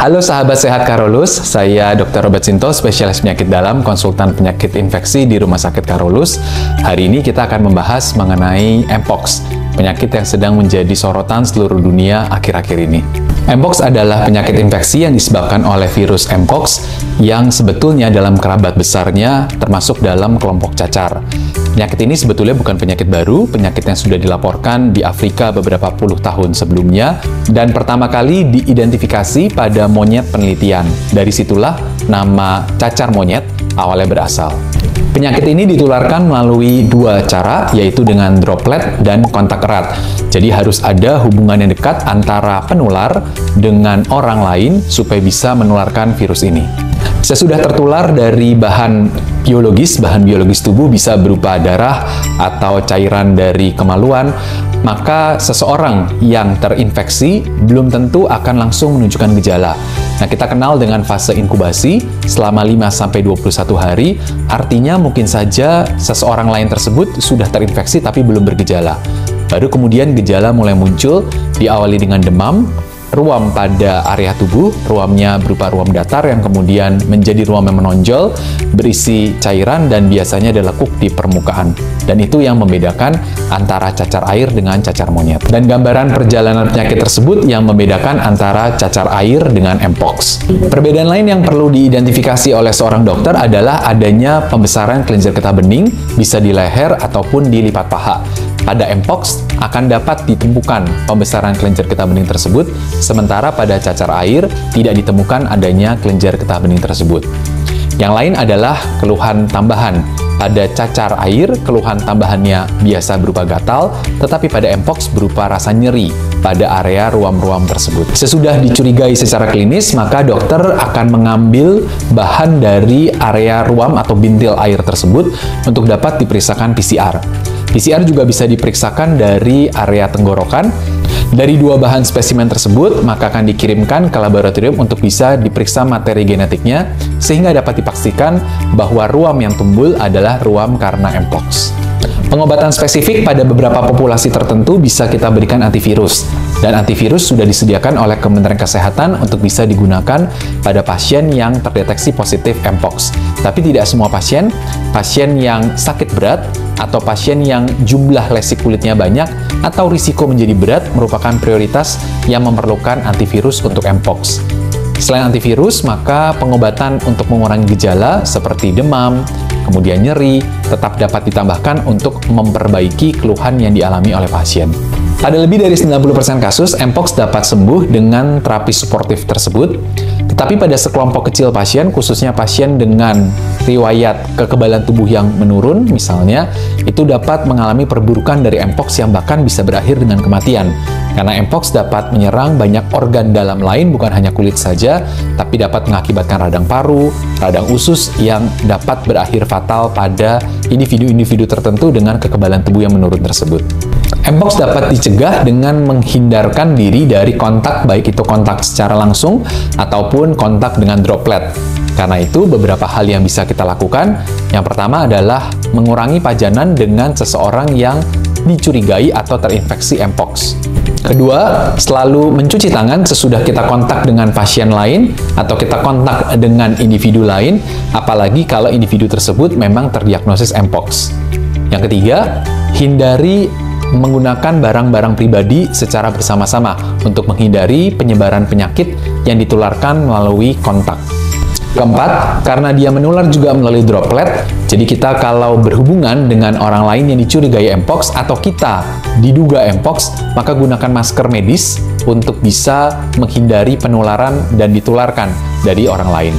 Halo sahabat sehat Karolus, saya Dr. Robert Sinto, spesialis penyakit dalam, konsultan penyakit infeksi di Rumah Sakit Karolus. Hari ini kita akan membahas mengenai Mpox, penyakit yang sedang menjadi sorotan seluruh dunia akhir-akhir ini. Mpox adalah penyakit infeksi yang disebabkan oleh virus Mpox yang sebetulnya dalam kerabat besarnya termasuk dalam kelompok cacar. Penyakit ini sebetulnya bukan penyakit baru, penyakit yang sudah dilaporkan di Afrika beberapa puluh tahun sebelumnya dan pertama kali diidentifikasi pada monyet penelitian. Dari situlah nama cacar monyet awalnya berasal. Penyakit ini ditularkan melalui dua cara, yaitu dengan droplet dan kontak erat. Jadi harus ada hubungan yang dekat antara penular dengan orang lain supaya bisa menularkan virus ini. Sesudah tertular dari bahan biologis tubuh bisa berupa darah atau cairan dari kemaluan, maka seseorang yang terinfeksi belum tentu akan langsung menunjukkan gejala. Nah, kita kenal dengan fase inkubasi selama 5-21 hari, artinya mungkin saja seseorang lain tersebut sudah terinfeksi tapi belum bergejala. Baru kemudian gejala mulai muncul, diawali dengan demam, ruam pada area tubuh, ruamnya berupa ruam datar yang kemudian menjadi ruam yang menonjol, berisi cairan dan biasanya dilekuk di permukaan. Dan itu yang membedakan antara cacar air dengan cacar monyet. Dan gambaran perjalanan penyakit tersebut yang membedakan antara cacar air dengan Mpox. Perbedaan lain yang perlu diidentifikasi oleh seorang dokter adalah adanya pembesaran kelenjar getah bening, bisa di leher ataupun di lipat paha. Pada Mpox akan dapat ditemukan pembesaran kelenjar getah bening tersebut, sementara pada cacar air tidak ditemukan adanya kelenjar getah bening tersebut. Yang lain adalah keluhan tambahan. Pada cacar air, keluhan tambahannya biasa berupa gatal, tetapi pada Mpox berupa rasa nyeri pada area ruam-ruam tersebut. Sesudah dicurigai secara klinis, maka dokter akan mengambil bahan dari area ruam atau bintil air tersebut untuk dapat diperiksakan PCR. PCR juga bisa diperiksakan dari area tenggorokan. Dari dua bahan spesimen tersebut, maka akan dikirimkan ke laboratorium untuk bisa diperiksa materi genetiknya, sehingga dapat dipastikan bahwa ruam yang tumbul adalah ruam karena Mpox. Pengobatan spesifik pada beberapa populasi tertentu bisa kita berikan antivirus, dan antivirus sudah disediakan oleh Kementerian Kesehatan untuk bisa digunakan pada pasien yang terdeteksi positif Mpox. Tapi tidak semua pasien yang sakit berat, atau pasien yang jumlah lesi kulitnya banyak, atau risiko menjadi berat merupakan prioritas yang memerlukan antivirus untuk Mpox. Selain antivirus, maka pengobatan untuk mengurangi gejala seperti demam, kemudian nyeri, tetap dapat ditambahkan untuk memperbaiki keluhan yang dialami oleh pasien. Pada lebih dari 90% kasus, Mpox dapat sembuh dengan terapi suportif tersebut, tetapi pada sekelompok kecil pasien, khususnya pasien dengan riwayat kekebalan tubuh yang menurun, misalnya, itu dapat mengalami perburukan dari Mpox yang bahkan bisa berakhir dengan kematian. Karena Mpox dapat menyerang banyak organ dalam lain, bukan hanya kulit saja, tapi dapat mengakibatkan radang paru, radang usus yang dapat berakhir fatal pada individu-individu tertentu dengan kekebalan tubuh yang menurun tersebut. Mpox dapat dicegah dengan menghindarkan diri dari kontak, baik itu kontak secara langsung ataupun kontak dengan droplet. Karena itu, beberapa hal yang bisa kita lakukan. Yang pertama adalah mengurangi pajanan dengan seseorang yang dicurigai atau terinfeksi Mpox. Kedua, selalu mencuci tangan sesudah kita kontak dengan pasien lain atau kita kontak dengan individu lain, apalagi kalau individu tersebut memang terdiagnosis Mpox. Yang ketiga, hindari menggunakan barang-barang pribadi secara bersama-sama untuk menghindari penyebaran penyakit yang ditularkan melalui kontak. Keempat, karena dia menular juga melalui droplet, jadi kita kalau berhubungan dengan orang lain yang dicurigai Mpox atau kita diduga Mpox, maka gunakan masker medis untuk bisa menghindari penularan dan ditularkan dari orang lain.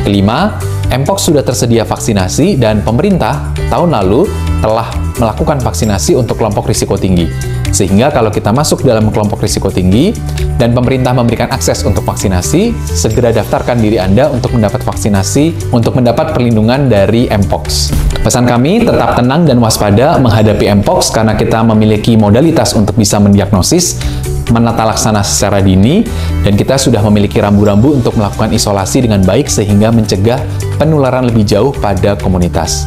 Kelima, Mpox sudah tersedia vaksinasi dan pemerintah tahun lalu telah melakukan vaksinasi untuk kelompok risiko tinggi. Sehingga kalau kita masuk dalam kelompok risiko tinggi dan pemerintah memberikan akses untuk vaksinasi, segera daftarkan diri Anda untuk mendapat vaksinasi untuk mendapat perlindungan dari Mpox. Pesan kami, tetap tenang dan waspada menghadapi Mpox karena kita memiliki modalitas untuk bisa mendiagnosis, menata laksana secara dini, dan kita sudah memiliki rambu-rambu untuk melakukan isolasi dengan baik sehingga mencegah penularan lebih jauh pada komunitas.